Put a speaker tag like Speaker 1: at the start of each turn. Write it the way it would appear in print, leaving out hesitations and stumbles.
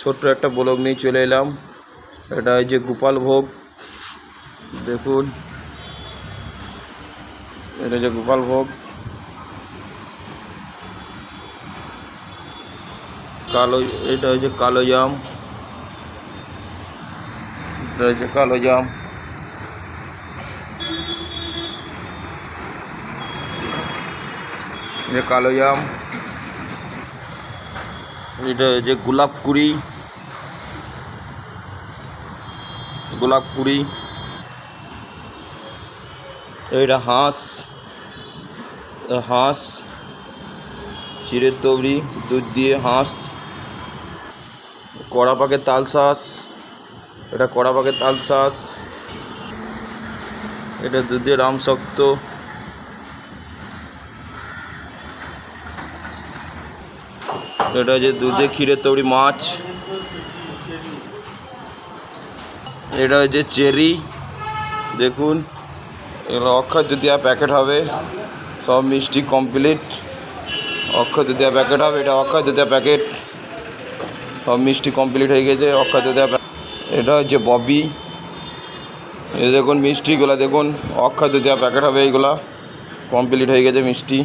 Speaker 1: ছোট্ট একটা ব্লগ নিয়ে চলে এলাম। এটা এই যে গোপাল ভোগ, দেখুন এটা যে গোপাল ভোগ, কালো, এটা হচ্ছে কালো জাম, এটা হচ্ছে কালো জাম, এটা কালো জাম, এটা হচ্ছে গোলাপ কুড়ি, গোলাপ কুড়ি, এটা হাঁস, হাঁস ক্ষীরের তবড়ি, দুধ দিয়ে হাঁস, কড়া পাকের তালশাঁস, এটা কড়া পাকের তালশাঁস, এটা দুধ দিয়ে রামশক্ত, এটা যে দুধে ক্ষীরের তবড়ি মাছ, এটা হচ্ছে চেরি, দেখুন এগুলো অক্ষয় তৃতীয়া প্যাকেট হবে, সব মিষ্টি কমপ্লিট, অক্ষয় তৃতীয়া প্যাকেট হবে, এটা অক্ষয় তৃতীয়া প্যাকেট, সব মিষ্টি কমপ্লিট হয়ে গেছে অক্ষয় তৃতীয়া। এটা হচ্ছে ববি, এই দেখুন মিষ্টিগুলো দেখুন, অক্ষয় তৃতীয়া প্যাকেট হবে, এইগুলা কমপ্লিট হয়ে গেছে মিষ্টি।